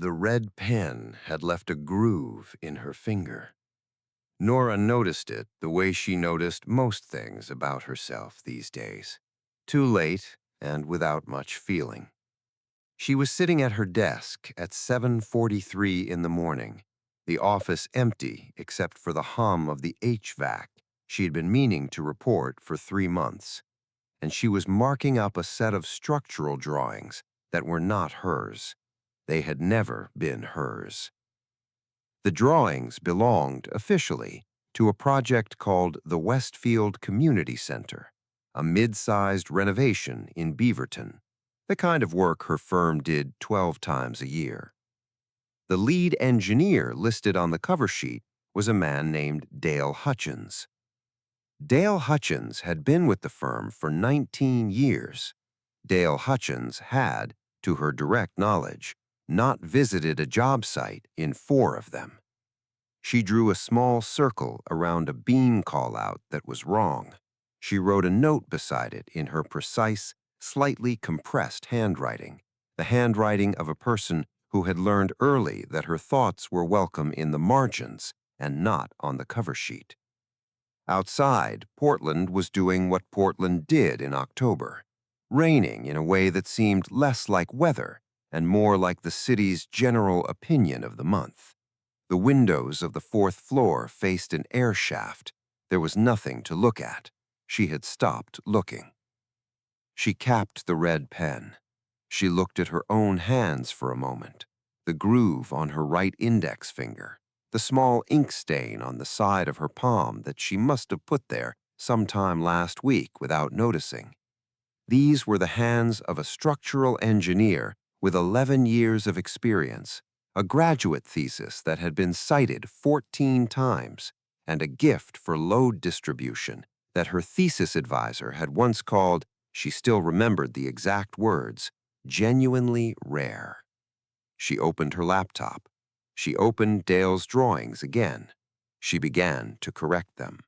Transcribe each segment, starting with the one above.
The red pen had left a groove in her finger. Nora noticed it the way she noticed most things about herself these days. Too late and without much feeling. She was sitting at her desk at 7:43 in the morning, the office empty except for the hum of the HVAC she had been meaning to report for 3 months, and she was marking up a set of structural drawings that were not hers. They had never been hers. The drawings belonged, officially, to a project called the Westfield Community Center, a mid-sized renovation in Beaverton, the kind of work her firm did 12 times a year. The lead engineer listed on the cover sheet was a man named Dale Hutchins. Dale Hutchins had been with the firm for 19 years. Dale Hutchins had, to her direct knowledge, not visited a job site in 4 of them. She drew a small circle around a beam call-out that was wrong. She wrote a note beside it in her precise, slightly compressed handwriting, the handwriting of a person who had learned early that her thoughts were welcome in the margins and not on the cover sheet. Outside, Portland was doing what Portland did in October, raining in a way that seemed less like weather and more like the city's general opinion of the month. The windows of the 4th floor faced an air shaft. There was nothing to look at. She had stopped looking. She capped the red pen. She looked at her own hands for a moment, the groove on her right index finger, the small ink stain on the side of her palm that she must have put there sometime last week without noticing. These were the hands of a structural engineer with 11 years of experience, a graduate thesis that had been cited 14 times, and a gift for load distribution that her thesis advisor had once called, she still remembered the exact words, genuinely rare. She opened her laptop. She opened Dale's drawings again. She began to correct them.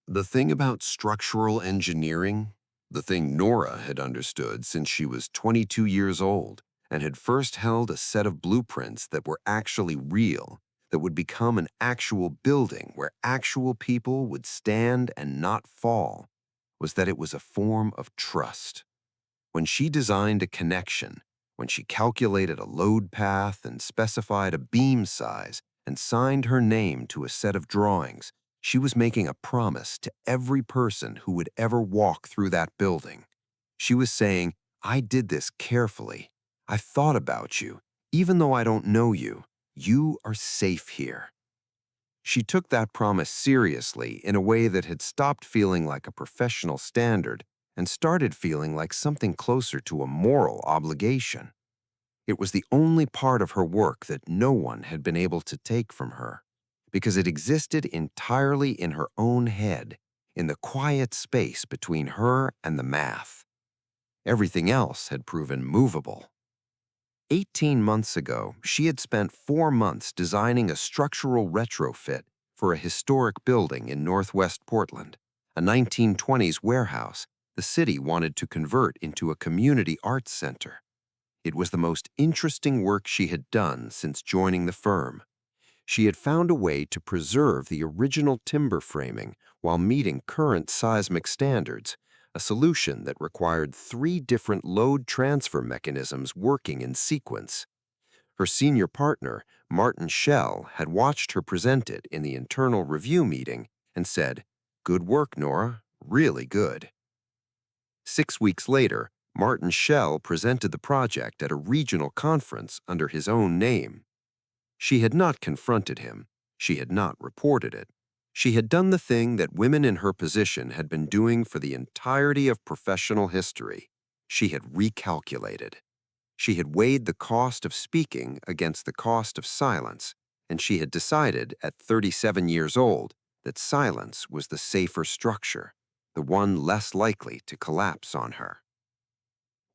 The thing about structural engineering, the thing Nora had understood since she was 22 years old and had first held a set of blueprints that were actually real, that would become an actual building where actual people would stand and not fall, was that it was a form of trust. When she designed a connection, when she calculated a load path and specified a beam size and signed her name to a set of drawings, she was making a promise to every person who would ever walk through that building. She was saying, I did this carefully. I thought about you. Even though I don't know you, you are safe here. She took that promise seriously in a way that had stopped feeling like a professional standard and started feeling like something closer to a moral obligation. It was the only part of her work that no one had been able to take from her, because it existed entirely in her own head, in the quiet space between her and the math. Everything else had proven movable. 18 months ago, she had spent 4 months designing a structural retrofit for a historic building in Northwest Portland, a 1920s warehouse the city wanted to convert into a community arts center. It was the most interesting work she had done since joining the firm. She had found a way to preserve the original timber framing while meeting current seismic standards, a solution that required 3 different load transfer mechanisms working in sequence. Her senior partner, Martin Schell, had watched her present it in the internal review meeting and said, "Good work, Nora, really good." 6 weeks later, Martin Schell presented the project at a regional conference under his own name. She had not confronted him. She had not reported it. She had done the thing that women in her position had been doing for the entirety of professional history. She had recalculated. She had weighed the cost of speaking against the cost of silence, and she had decided at 37 years old that silence was the safer structure, the one less likely to collapse on her.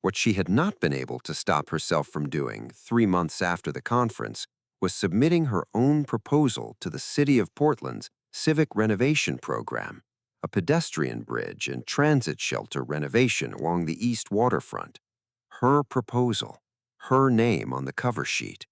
What she had not been able to stop herself from doing 3 months after the conference was submitting her own proposal to the City of Portland's Civic Renovation Program, a pedestrian bridge and transit shelter renovation along the east waterfront. Her proposal, her name on the cover sheet.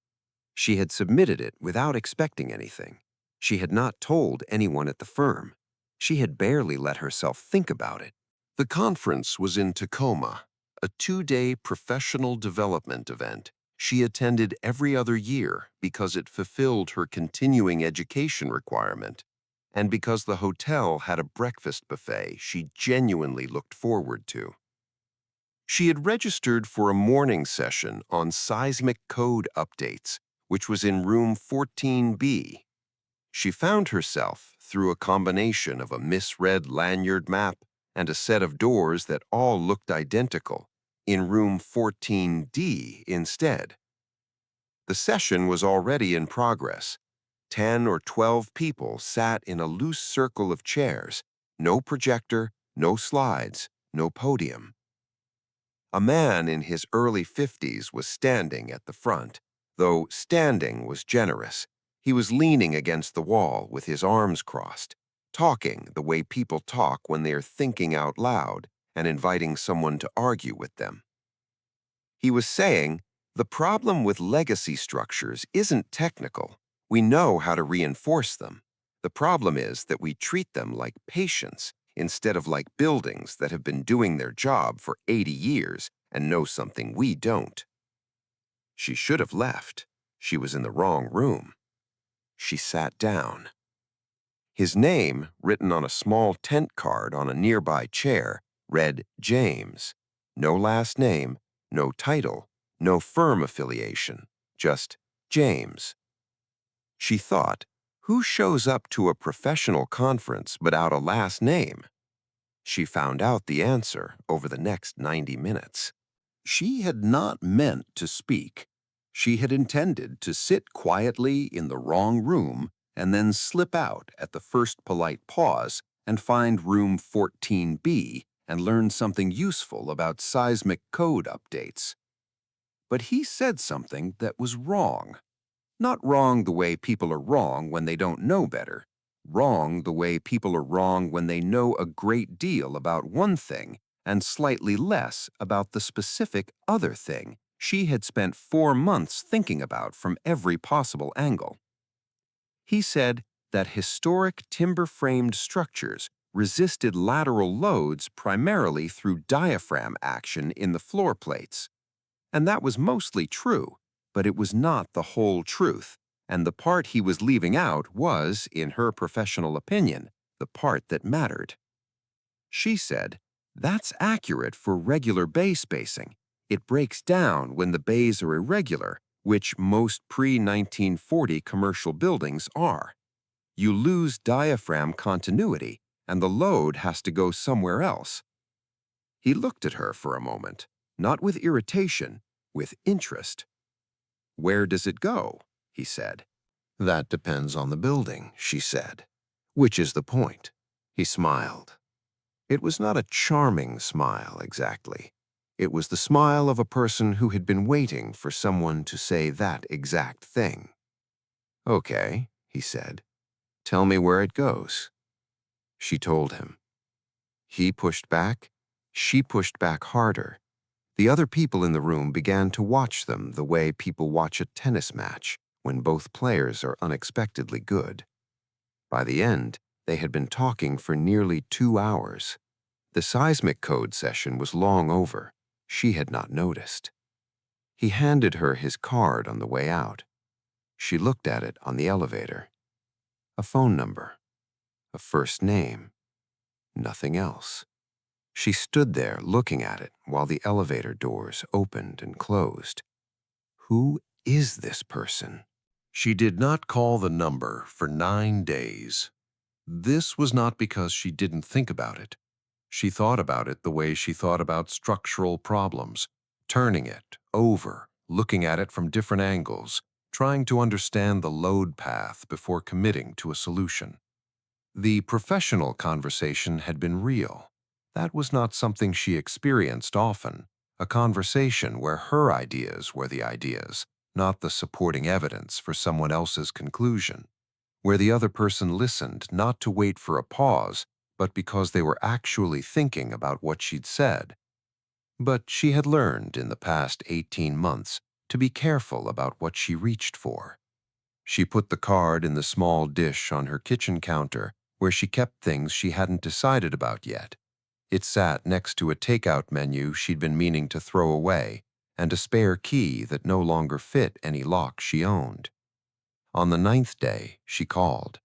She had submitted it without expecting anything. She had not told anyone at the firm. She had barely let herself think about it. The conference was in Tacoma, a 2-day professional development event she attended every other year because it fulfilled her continuing education requirement, and because the hotel had a breakfast buffet she genuinely looked forward to. She had registered for a morning session on seismic code updates, which was in room 14B. She found herself, through a combination of a misread lanyard map and a set of doors that all looked identical, in room 14D instead. The session was already in progress. 10 or 12 people sat in a loose circle of chairs, no projector, no slides, no podium. A man in his early 50s was standing at the front, though standing was generous. He was leaning against the wall with his arms crossed, talking the way people talk when they are thinking out loud and inviting someone to argue with them. He was saying, the problem with legacy structures isn't technical. We know how to reinforce them. The problem is that we treat them like patients instead of like buildings that have been doing their job for 80 years and know something we don't. She should have left. She was in the wrong room. She sat down. His name, written on a small tent card on a nearby chair, read James. No last name, no title, no firm affiliation, just James. She thought, who shows up to a professional conference without a last name? She found out the answer over the next 90 minutes. She had not meant to speak. She had intended to sit quietly in the wrong room and then slip out at the first polite pause and find room 14B and learn something useful about seismic code updates. But he said something that was wrong. Not wrong the way people are wrong when they don't know better. Wrong the way people are wrong when they know a great deal about one thing and slightly less about the specific other thing she had spent 4 months thinking about from every possible angle. He said that historic timber-framed structures resisted lateral loads primarily through diaphragm action in the floor plates. And that was mostly true, but it was not the whole truth, and the part he was leaving out was, in her professional opinion, the part that mattered. She said, that's accurate for regular bay spacing. It breaks down when the bays are irregular, which most pre-1940 commercial buildings are. You lose diaphragm continuity, and the load has to go somewhere else. He looked at her for a moment, not with irritation, with interest. Where does it go? He said. That depends on the building, she said. Which is the point. He smiled. It was not a charming smile, exactly. It was the smile of a person who had been waiting for someone to say that exact thing. Okay, he said. Tell me where it goes. She told him. He pushed back. She pushed back harder. The other people in the room began to watch them the way people watch a tennis match when both players are unexpectedly good. By the end, they had been talking for nearly 2 hours. The seismic code session was long over. She had not noticed. He handed her his card on the way out. She looked at it on the elevator. A phone number. A first name. Nothing else. She stood there looking at it while the elevator doors opened and closed. Who is this person? She did not call the number for 9 days. This was not because she didn't think about it. She thought about it the way she thought about structural problems, turning it over, looking at it from different angles, trying to understand the load path before committing to a solution. The professional conversation had been real. That was not something she experienced often, a conversation where her ideas were the ideas, not the supporting evidence for someone else's conclusion, where the other person listened not to wait for a pause, but because they were actually thinking about what she'd said. But she had learned in the past 18 months to be careful about what she reached for. She put the card in the small dish on her kitchen counter where she kept things she hadn't decided about yet. It sat next to a takeout menu she'd been meaning to throw away and a spare key that no longer fit any lock she owned. On the 9th day, she called.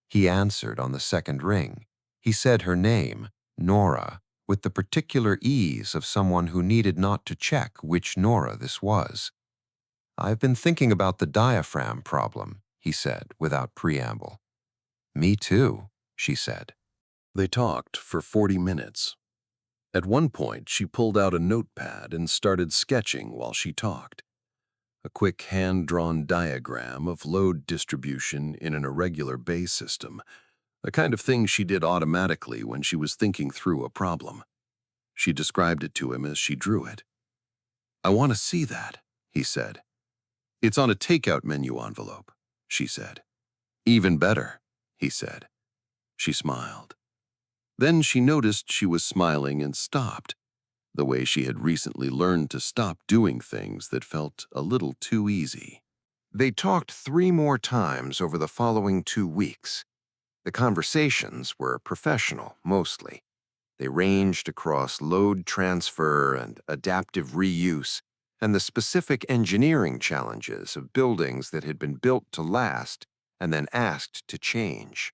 He answered on the second ring. He said her name, Nora, with the particular ease of someone who needed not to check which Nora this was. "I've been thinking about the diaphragm problem," he said without preamble. "Me too," she said. They talked for 40 minutes. At one point, she pulled out a notepad and started sketching while she talked. A quick hand-drawn diagram of load distribution in an irregular bay system, the kind of thing she did automatically when she was thinking through a problem. She described it to him as she drew it. "I want to see that," he said. "It's on a takeout menu envelope," she said. "Even better," he said. She smiled. Then she noticed she was smiling and stopped, the way she had recently learned to stop doing things that felt a little too easy. They talked 3 more times over the following 2 weeks. The conversations were professional, mostly. They ranged across load transfer and adaptive reuse and the specific engineering challenges of buildings that had been built to last and then asked to change.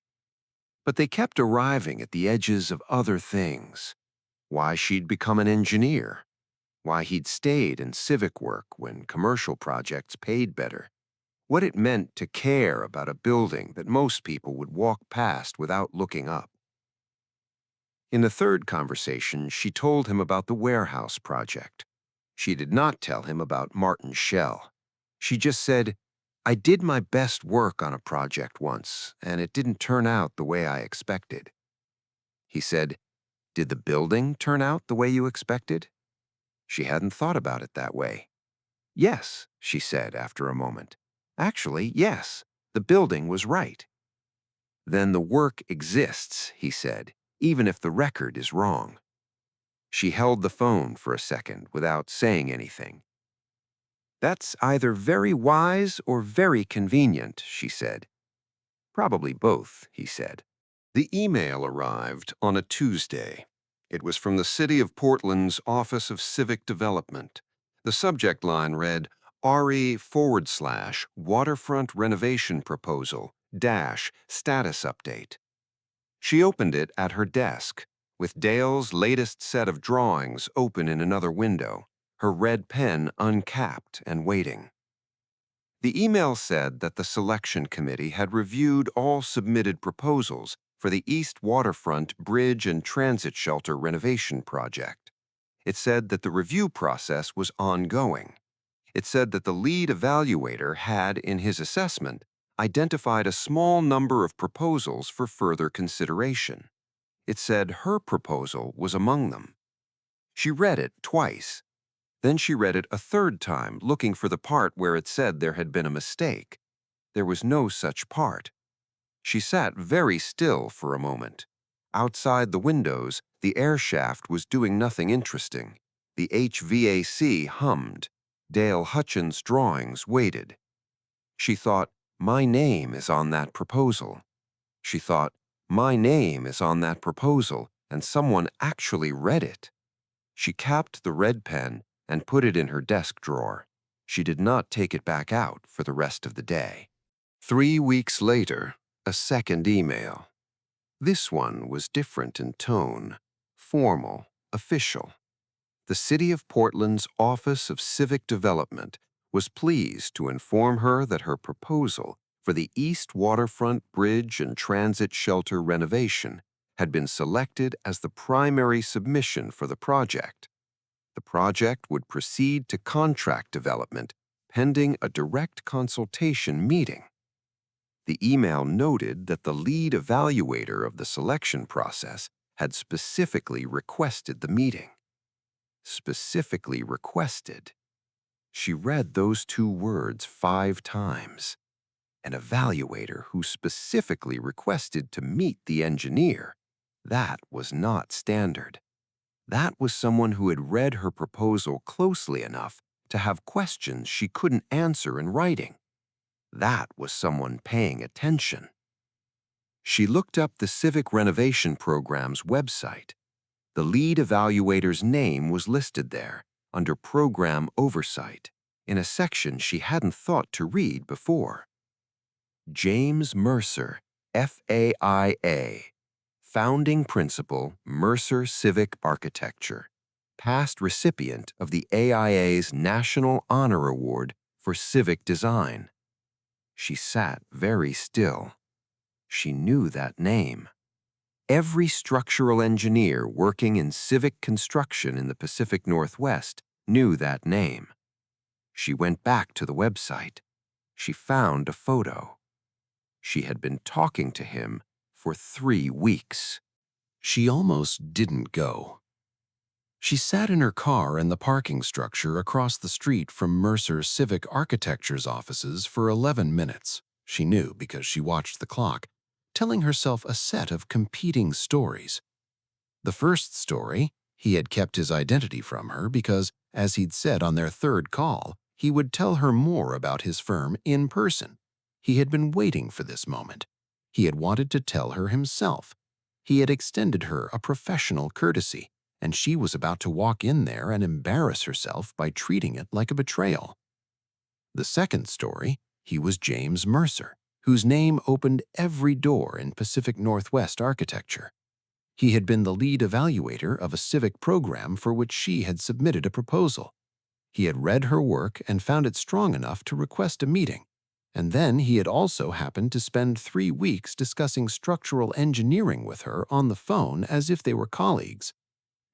But they kept arriving at the edges of other things. Why she'd become an engineer. Why he'd stayed in civic work when commercial projects paid better. What it meant to care about a building that most people would walk past without looking up. In the third conversation, she told him about the warehouse project. She did not tell him about Martin's shell. She just said, "I did my best work on a project once, and it didn't turn out the way I expected." He said, "Did the building turn out the way you expected?" She hadn't thought about it that way. "Yes," she said after a moment. "Actually, yes, the building was right." "Then the work exists," he said, "even if the record is wrong." She held the phone for a second without saying anything. "That's either very wise or very convenient," she said. "Probably both," he said. The email arrived on a Tuesday. It was from the City of Portland's Office of Civic Development. The subject line read, RE/Waterfront Renovation Proposal Status Update. She opened it at her desk, with Dale's latest set of drawings open in another window, her red pen uncapped and waiting. The email said that the selection committee had reviewed all submitted proposals for the East Waterfront Bridge and Transit Shelter renovation project. It said that the review process was ongoing. It said that the lead evaluator had, in his assessment, identified a small number of proposals for further consideration. It said her proposal was among them. She read it twice. Then she read it a third time, looking for the part where it said there had been a mistake. There was no such part. She sat very still for a moment. Outside the windows, the air shaft was doing nothing interesting. The HVAC hummed. Dale Hutchins' drawings waited. She thought, "My name is on that proposal." She thought, "My name is on that proposal, and someone actually read it." She capped the red pen and put it in her desk drawer. She did not take it back out for the rest of the day. 3 weeks later, a second email. This one was different in tone, formal, official. The City of Portland's Office of Civic Development was pleased to inform her that her proposal for the East Waterfront Bridge and Transit Shelter renovation had been selected as the primary submission for the project. The project would proceed to contract development pending a direct consultation meeting. The email noted that the lead evaluator of the selection process had specifically requested the meeting. Specifically requested. She read those 2 words 5 times. An evaluator who specifically requested to meet the engineer. That was not standard. That was someone who had read her proposal closely enough to have questions she couldn't answer in writing. That was someone paying attention. She looked up the Civic Renovation Program's website. The lead evaluator's name was listed there, under Program Oversight, in a section she hadn't thought to read before. James Mercer, FAIA, Founding Principal, Mercer Civic Architecture, past recipient of the AIA's National Honor Award for Civic Design. She sat very still. She knew that name. Every structural engineer working in civic construction in the Pacific Northwest knew that name. She went back to the website. She found a photo. She had been talking to him for 3 weeks. She almost didn't go. She sat in her car in the parking structure across the street from Mercer Civic Architecture's offices for 11 minutes. She knew because she watched the clock, telling herself a set of competing stories. The first story, he had kept his identity from her because, as he'd said on their third call, he would tell her more about his firm in person. He had been waiting for this moment. He had wanted to tell her himself. He had extended her a professional courtesy, and she was about to walk in there and embarrass herself by treating it like a betrayal. The second story, he was James Mercer, whose name opened every door in Pacific Northwest architecture. He had been the lead evaluator of a civic program for which she had submitted a proposal. He had read her work and found it strong enough to request a meeting. And then he had also happened to spend 3 weeks discussing structural engineering with her on the phone as if they were colleagues.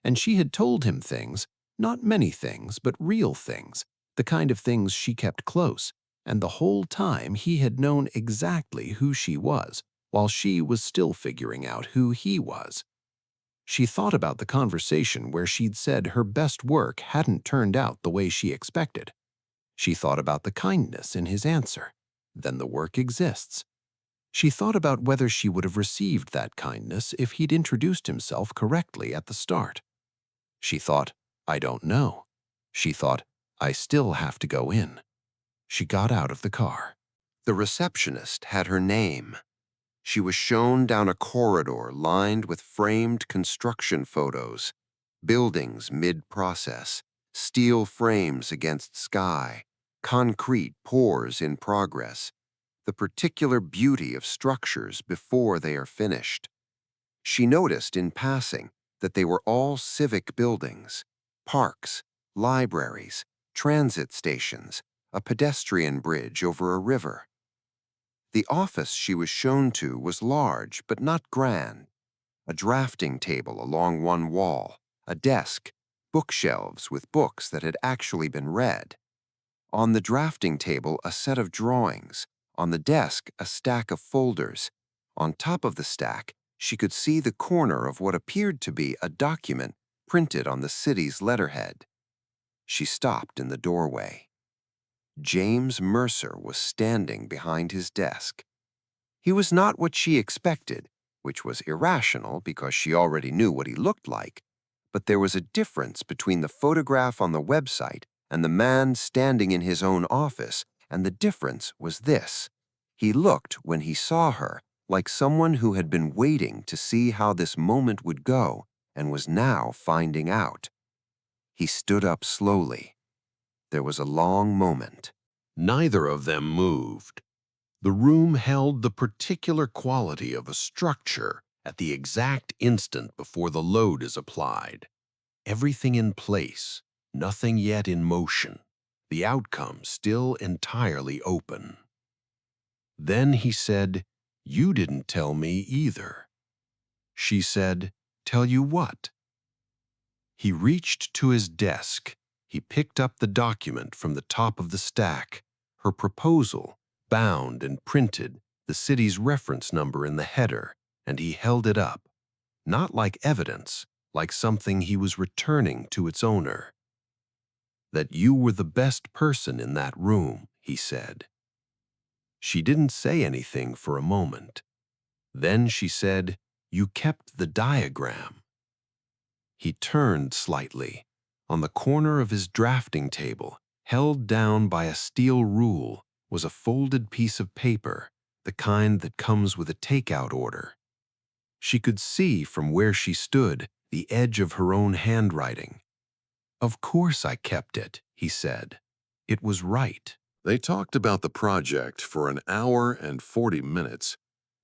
And she had told him things, not many things, but real things, the kind of things she kept close. And the whole time he had known exactly who she was, while she was still figuring out who he was. She thought about the conversation where she'd said her best work hadn't turned out the way she expected. She thought about the kindness in his answer. Then the work exists. She thought about whether she would have received that kindness if he'd introduced himself correctly at the start. She thought, I don't know. She thought, I still have to go in. She got out of the car. The receptionist had her name. She was shown down a corridor lined with framed construction photos, buildings mid-process, steel frames against sky, concrete pours in progress, the particular beauty of structures before they are finished. She noticed in passing that they were all civic buildings, parks, libraries, transit stations, a pedestrian bridge over a river. The office she was shown to was large but not grand. A drafting table along one wall, a desk, bookshelves with books that had actually been read. On the drafting table, a set of drawings. On the desk, a stack of folders. On top of the stack, she could see the corner of what appeared to be a document printed on the city's letterhead. She stopped in the doorway. James Mercer was standing behind his desk. He was not what she expected, which was irrational because she already knew what he looked like, but there was a difference between the photograph on the website and the man standing in his own office, and the difference was this. He looked, when he saw her, like someone who had been waiting to see how this moment would go and was now finding out. He stood up slowly. There was a long moment. Neither of them moved. The room held the particular quality of a structure at the exact instant before the load is applied. Everything in place, nothing yet in motion, the outcome still entirely open. Then he said, "You didn't tell me either." She said, "Tell you what?" He reached to his desk. He picked up the document from the top of the stack, her proposal, bound and printed, the city's reference number in the header, and he held it up, not like evidence, like something he was returning to its owner. "That you were the best person in that room," he said. She didn't say anything for a moment. Then she said, "You kept the diagram." He turned slightly. On the corner of his drafting table, Held down by a steel rule was a folded piece of paper, the kind that comes with a takeout order. She could see from where she stood the edge of her own handwriting. "Of course I kept it," he said. "It was right." They talked about the project for an hour and 40 minutes.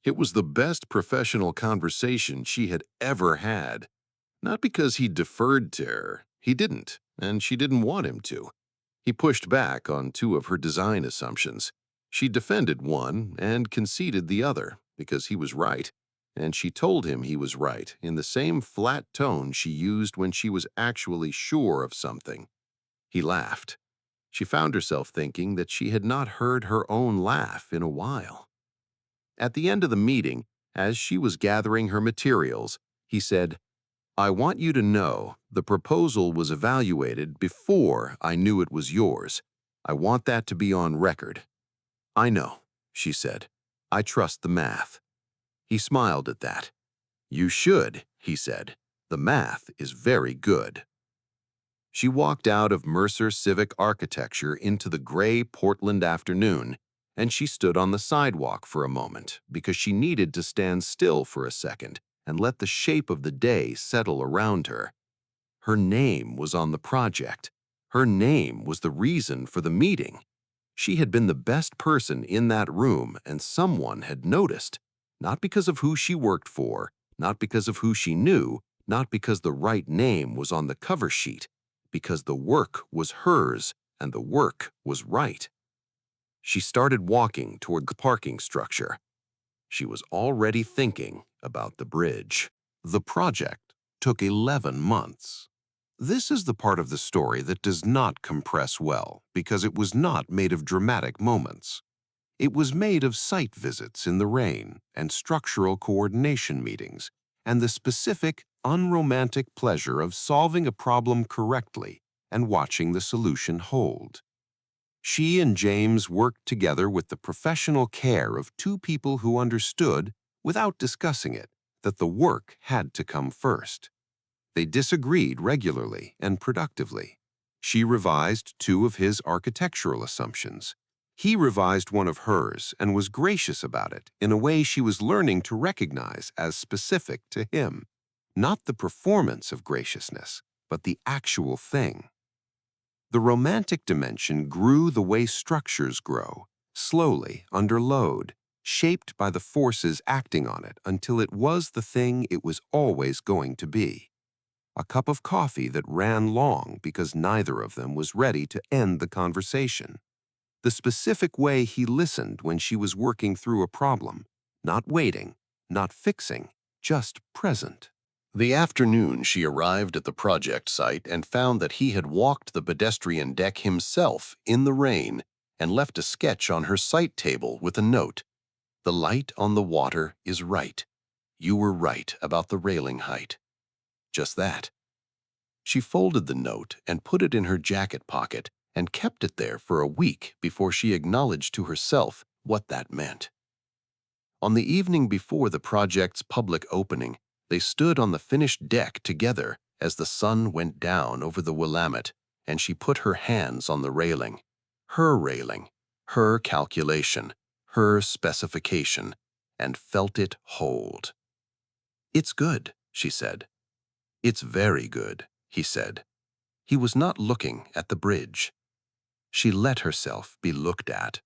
It was the best professional conversation she had ever had. Not because he deferred to her. He didn't, and she didn't want him to. He pushed back on two of her design assumptions. She defended one and conceded the other because he was right, and she told him he was right in the same flat tone she used when she was actually sure of something. He laughed. She found herself thinking that she had not heard her own laugh in a while. At the end of the meeting, as she was gathering her materials, he said, "I want you to know the proposal was evaluated before I knew it was yours. I want that to be on record." "I know," she said. "I trust the math." He smiled at that. "You should," he said. "The math is very good." She walked out of Mercer Civic Architecture into the gray Portland afternoon, and she stood on the sidewalk for a moment because she needed to stand still for a second and let the shape of the day settle around her. Her name was on the project. Her name was the reason for the meeting. She had been the best person in that room, and someone had noticed, not because of who she worked for, not because of who she knew, not because the right name was on the cover sheet, because the work was hers and the work was right. She started walking toward the parking structure. She was already thinking about the bridge. The project took 11 months. This is the part of the story that does not compress well because it was not made of dramatic moments. It was made of site visits in the rain and structural coordination meetings and the specific, unromantic pleasure of solving a problem correctly and watching the solution hold. She and James worked together with the professional care of two people who understood, without discussing it, that the work had to come first. They disagreed regularly and productively. She revised two of his architectural assumptions. He revised one of hers and was gracious about it in a way she was learning to recognize as specific to him. Not the performance of graciousness, but the actual thing. The romantic dimension grew the way structures grow, slowly, under load, shaped by the forces acting on it until it was the thing it was always going to be. A cup of coffee that ran long because neither of them was ready to end the conversation. The specific way he listened when she was working through a problem, not waiting, not fixing, just present. The afternoon she arrived at the project site and found that he had walked the pedestrian deck himself in the rain and left a sketch on her site table with a note. "The light on the water is right. You were right about the railing height." Just that. She folded the note and put it in her jacket pocket and kept it there for a week before she acknowledged to herself what that meant. On the evening before the project's public opening, they stood on the finished deck together as the sun went down over the Willamette, and she put her hands on the railing. Her calculation, her specification, and felt it hold. "It's good," she said. "It's very good," he said. He was not looking at the bridge. She let herself be looked at.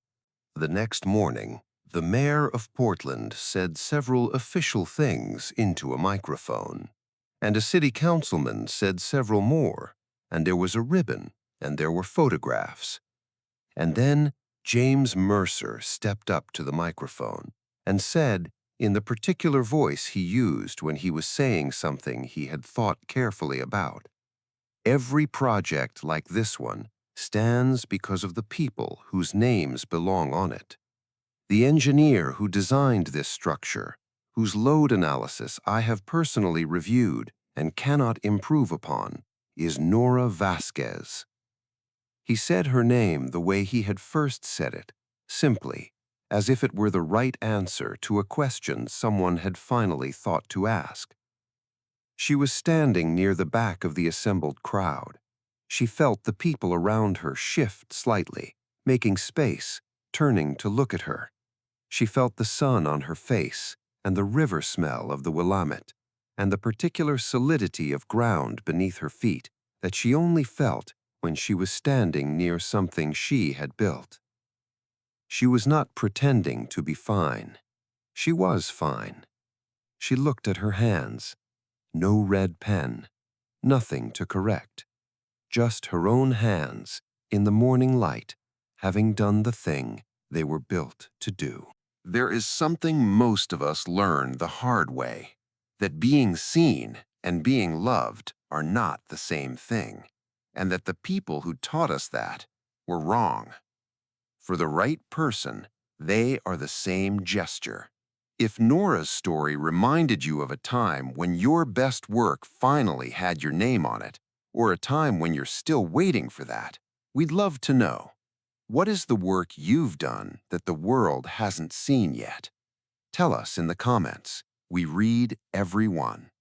The next morning, the mayor of Portland said several official things into a microphone, and a city councilman said several more, and there was a ribbon, and there were photographs. And then James Mercer stepped up to the microphone and said, in the particular voice he used when he was saying something he had thought carefully about, "Every project like this one stands because of the people whose names belong on it. The engineer who designed this structure, whose load analysis I have personally reviewed and cannot improve upon, is Nora Vasquez." He said her name the way he had first said it, simply, as if it were the right answer to a question someone had finally thought to ask. She was standing near the back of the assembled crowd. She felt the people around her shift slightly, making space, turning to look at her. She felt the sun on her face and the river smell of the Willamette, and the particular solidity of ground beneath her feet that she only felt when she was standing near something she had built. She was not pretending to be fine. She was fine. She looked at her hands. No red pen, nothing to correct. Just her own hands, in the morning light, having done the thing they were built to do. There is something most of us learn the hard way, that being seen and being loved are not the same thing, and that the people who taught us that were wrong. For the right person, they are the same gesture. If Nora's story reminded you of a time when your best work finally had your name on it, or a time when you're still waiting for that, we'd love to know. What is the work you've done that the world hasn't seen yet? Tell us in the comments. We read every one.